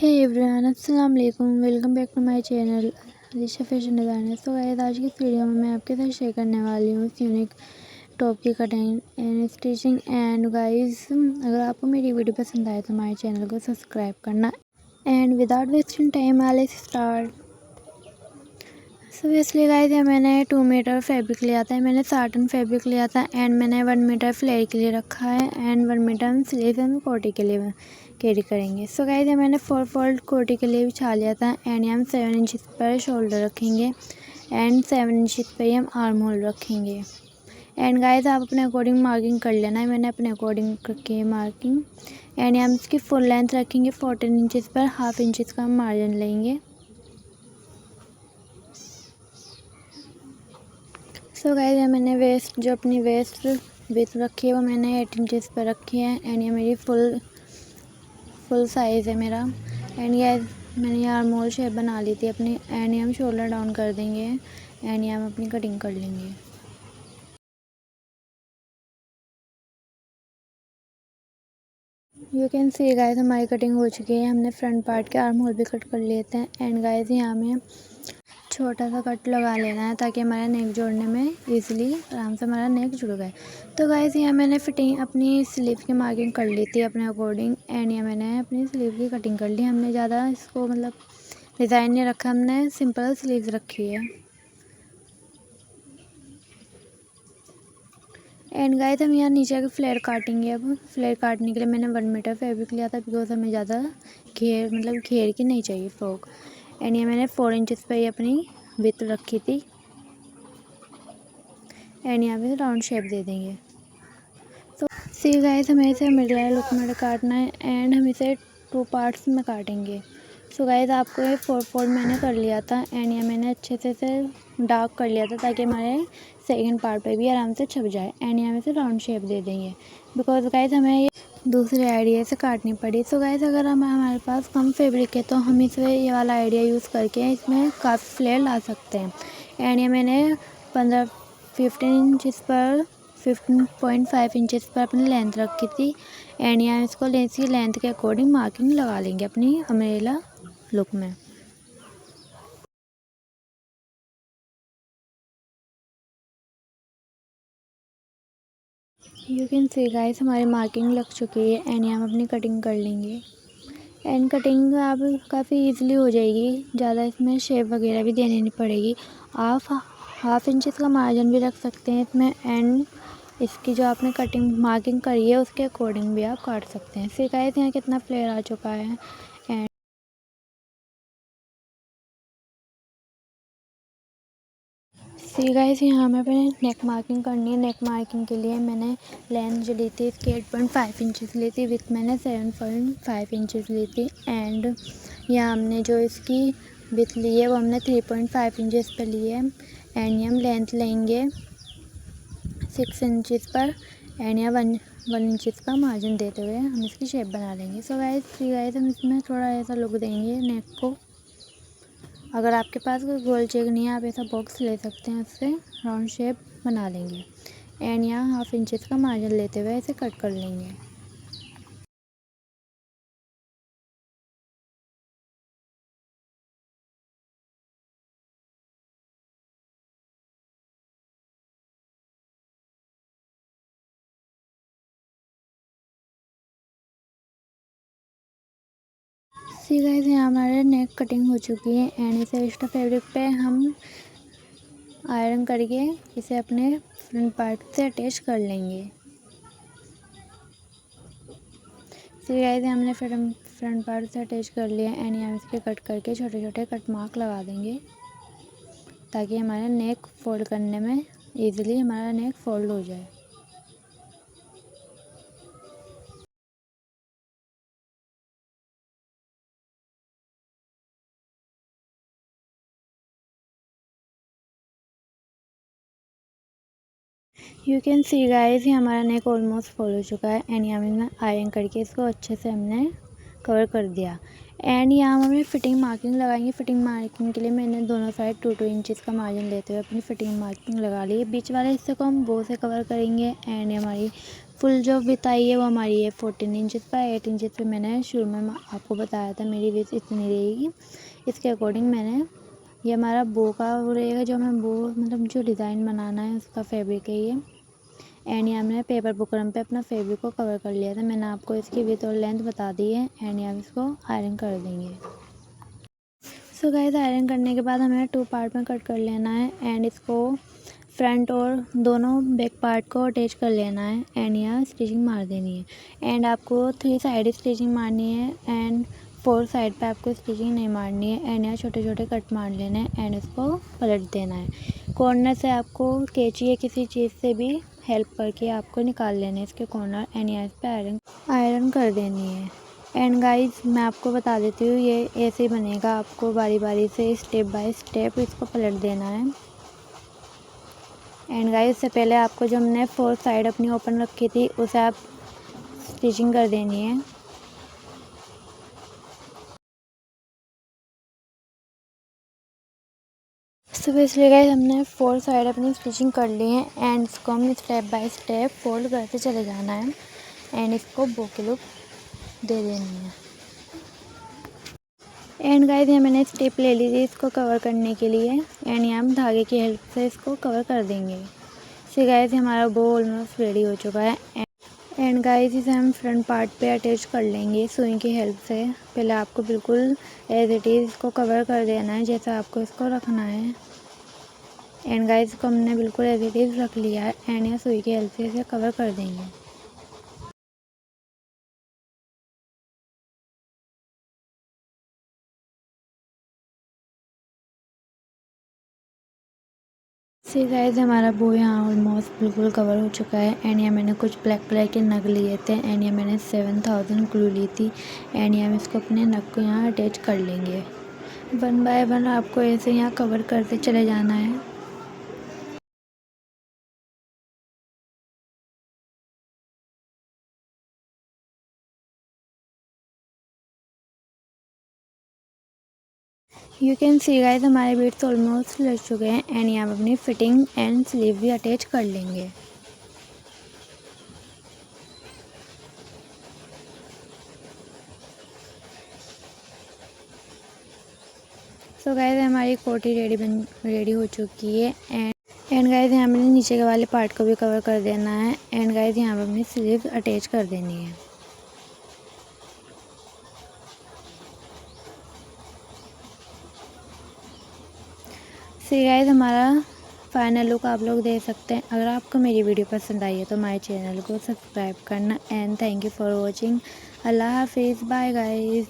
हे everyone, अस्सलाम वालेकुम। Welcome back to my channel Alisha fashion designer. तो गाइस, आज की इस वीडियो में मैं आपके साथ शेयर करने वाली हूँ इस यूनिक टॉप की cutting and stitching. And guys, अगर आपको मेरी वीडियो पसंद आए तो हमारे चैनल को सब्सक्राइब करना। And without wasting time let's start. So इसलिए गाइस, मैंने 2 मीटर फैब्रिक लिया था, मैंने साटन फैब्रिक लिया था एंड मैंने 1 मीटर फ्लेयर के लिए रखा है एंड 1 मीटर हम स्लीव एंड कोटी के लिए कैरी करेंगे। सो गाइस, मैंने 4 फोल्ड कोटी के लिए बिछा लिया था एंड हम 7 इंचज़ पर शोल्डर रखेंगे एंड 7 इंचज़ पर ही हम आर्म होल रखेंगे। एंड गाइस, आप अपने अकॉर्डिंग मार्किंग कर लेना है। मैंने अपने अकॉर्डिंग रखी है मार्किंग। एंड हम इसकी फुल लेंथ रखेंगे 14 इंचज़ पर, हाफ इंचज़ का हम मार्जिन लेंगे। सो गाइस, मैंने वेस्ट जो अपनी वेस्ट विड्थ रखी है वो मैंने 8 इंचज़ पर रखी है एंड ये मेरी फुल साइज़ है मेरा। एंड ये मैंने यहाँ मोल शेप बना ली थी अपनी। एंड ये हम शोल्डर डाउन कर देंगे एंड ये हम अपनी कटिंग कर लेंगे। यू कैन सी गाइस, हमारी कटिंग हो चुकी है। हमने फ्रंट पार्ट के आर्म होल भी कट कर लिए थे। एंड गाइस, यहाँ में छोटा सा कट लगा लेना है ताकि हमारा नेक जोड़ने में इजीली आराम से हमारा नेक जुड़ गए। तो गाइस, यहाँ मैंने फिटिंग अपनी स्लीव की मार्किंग कर ली थी अपने अकॉर्डिंग। एंड यहाँ मैंने अपनी स्लीव की कटिंग कर ली। हमने ज़्यादा इसको डिज़ाइन नहीं रखा, हमने सिंपल स्लीव्स रखी है। एंड गाइस, हम यहाँ नीचे का फ्लेयर काटेंगे। अब फ्लेयर काटने के लिए मैंने 1 मीटर फैब्रिक लिया था बिकॉज हमें ज़्यादा घेर की नहीं चाहिए फ्रॉक। एंड ये मैंने 4 इंचज़ पर ही अपनी विड्थ रखी थी। एंड यहाँ पे राउंड शेप दे देंगे। तो सी गाइस, हमें इसे मिडल लुक में काटना है एंड हम इसे 2 पार्ट्स में काटेंगे। सो गाइस, आपको ये 4 फोल्ड मैंने कर लिया था एंड ये मैंने अच्छे से इसे डार्क कर लिया था ताकि हमारे सेकंड पार्ट पे भी आराम से छप जाए। एंड यहाँ इसे राउंड शेप दे देंगे बिकॉज गाइस हमें ये दूसरे आइडिया से काटनी पड़ी। सो गाइस, अगर हमारे पास कम फैब्रिक है तो हम इसमें ये वाला आइडिया यूज़ करके इसमें काफ़ी फ्लेयर ला सकते हैं। एंड ये मैंने 15 इंचज़ पर 15.5 इंचज़ पर अपनी लेंथ रखी थी। एंड यहाँ इसको इसकी लेंथ के अकॉर्डिंग मार्किंग लगा लेंगे अपनी अम्ब्रेला लुक में। यू कैन सी गाइस, हमारी मार्किंग लग चुकी है एंड यहाँ हम अपनी कटिंग कर लेंगे। एंड कटिंग अब काफ़ी इजीली हो जाएगी, ज़्यादा इसमें शेप वगैरह भी देनी नहीं पड़ेगी। आप हाफ इंचज़ का मार्जिन भी रख सकते हैं इसमें। एंड इसकी जो आपने कटिंग मार्किंग करी है उसके अकॉर्डिंग भी आप काट सकते हैं। फिर गाइस, यहाँ कितना फ्लेयर आ चुका है। एंड फिर गाइस, यहाँ हमें अपने नेक मार्किंग करनी है। नेक मार्किंग के लिए मैंने लेंथ जो ली थी इसकी 8.5 इंचज़ ली थी, विथ मैंने 7.5 इंचज़ ली थी। एंड यहाँ हमने जो इसकी विथ ली है वो हमने 3.5 इंचज़ पर ली है। एंड ये हम लेंथ लेंगे 6 इंचज़ पर। एंड यहाँ 1 इंचज़ का मार्जिन देते हुए हम इसकी शेप बना लेंगे। सो गाइस, हम इसमें थोड़ा ऐसा लुक देंगे नेक को। अगर आपके पास कोई गोल चेक नहीं है, आप ऐसा बॉक्स ले सकते हैं, उससे राउंड शेप बना लेंगे। एंड यहाँ हाफ इंचज़ का मार्जिन लेते हुए इसे कट कर लेंगे। सी गाइस, यहाँ हमारे नेक कटिंग हो चुकी है एंड इसे एक्स्ट्रा फैब्रिक पे हम आयरन करके इसे अपने फ्रंट पार्ट से अटैच कर लेंगे। सी गाइस, हमने फ्रंट पार्ट से अटैच कर लिया। एंड यहाँ इसके कट करके छोटे छोटे कट मार्क लगा देंगे ताकि हमारा नेक फोल्ड करने में इजीली हमारा नेक फोल्ड हो जाए। यू कैन सी गाइस, ये हमारा नेक ऑलमोस्ट फॉल हो चुका है। एंड यहाँ हमने आयरन करके इसको अच्छे से हमने कवर कर दिया। एंड यहाँ हमें फिटिंग मार्किंग लगाएंगे। फिटिंग मार्किंग के लिए मैंने दोनों साइड 2-2 इंचज़ का मार्जिन लेते हुए अपनी फिटिंग मार्किंग लगा ली। बीच वाले हिस्से को हम बो से कवर करेंगे। एंड हमारी फुल जो विथ आई है वो हमारी है 14 इंचज़ पर। 8 इंचज़ पे मैंने शुरू में आपको बताया था मेरी विथ इतनी रहेगी। इसके अकॉर्डिंग मैंने, ये हमारा बो का वो रहेगा, जो हमें बो मतलब जो डिज़ाइन बनाना है उसका फैब्रिक है ये। एंड यहाँ मैंने पेपर बुकरम पे अपना फैब्रिक को कवर कर लिया था। मैंने आपको इसकी विथ और लेंथ बता दी है। एंड यहाँ इसको आयरन कर देंगे। सो गाइस, आयरन करने के बाद हमें 2 पार्ट में कट कर लेना है। एंड इसको फ्रंट और दोनों बैक पार्ट को अटैच कर लेना है। एंड यहाँ स्टिचिंग मार देनी है। एंड आपको 3 साइड स्टिचिंग मारनी है एंड 4 साइड पे आपको स्टिचिंग नहीं मारनी है। एंड यहाँ छोटे छोटे कट मार लेने हैं एंड इसको पलट देना है। कॉर्नर से आपको कैंची या किसी चीज़ से भी हेल्प करके आपको निकाल लेने हैं इसके कॉर्नर। एंड यहाँ इस पर आयरन कर देनी है। एंड गाइस, मैं आपको बता देती हूँ, ये ऐसे ही बनेगा। आपको बारी बारी से स्टेप बाय स्टेप इसको पलट देना है। एंड गाइस, इससे पहले आपको जो हमने 4 साइड अपनी ओपन रखी थी उसे आप स्टिचिंग कर देनी है। सो बेसिकली गाइस, हमने 4 साइड अपनी स्टिचिंग कर ली है। एंड इसको हम स्टेप बाय स्टेप फोल्ड करते चले जाना है। एंड इसको बो की लुक दे देनी है। एंड गाइस, ये मैंने स्टेप ले ली थी इसको कवर करने के लिए। एंड यहाँ हम धागे की हेल्प से इसको कवर कर देंगे। सो गाइस, हमारा बो ऑलमोस्ट रेडी हो चुका है। एंड गाइस, इसे हम फ्रंट पार्ट पे अटैच कर लेंगे सुई की हेल्प से। पहले आपको बिल्कुल एज इट इज़ इसको कवर कर देना है जैसा आपको इसको रखना है। एंड गाइस, इसको हमने बिल्कुल एज इट इज़ रख लिया है। एंड यहाँ सुई की हेल्प से इसे कवर कर देंगे। सी गाइस, हमारा बो यहाँ ऑलमोस्ट बिल्कुल कवर हो चुका है। एंड यहाँ मैंने कुछ ब्लैक कलर के नग लिए थे। एंड यहाँ मैंने 7000 ग्लू ली थी। एंड यहाँ हम इसको अपने नग को यहाँ अटैच कर लेंगे। 1 बाय 1 आपको ऐसे यहाँ कवर करते चले जाना है। यू कैन सी गाइस, हमारे बीट्स ऑलमोस्ट लग चुके हैं। एंड यहाँ हम अपनी फिटिंग एंड स्लीव भी अटैच कर लेंगे। सो गाइस, हमारी कोटी रेडी हो चुकी है। एंड गाइस, यहाँ मैंने नीचे के वाले पार्ट को भी कवर कर देना है। एंड गाइस, यहाँ पर अपनी स्लीव अटैच कर देनी है। सी गाइस, हमारा फाइनल लुक आप लोग देख सकते हैं। अगर आपको मेरी वीडियो पसंद आई है तो हमारे चैनल को सब्सक्राइब करना। And thank you for watching. अल्लाह हाफिज़, बाय गाइस।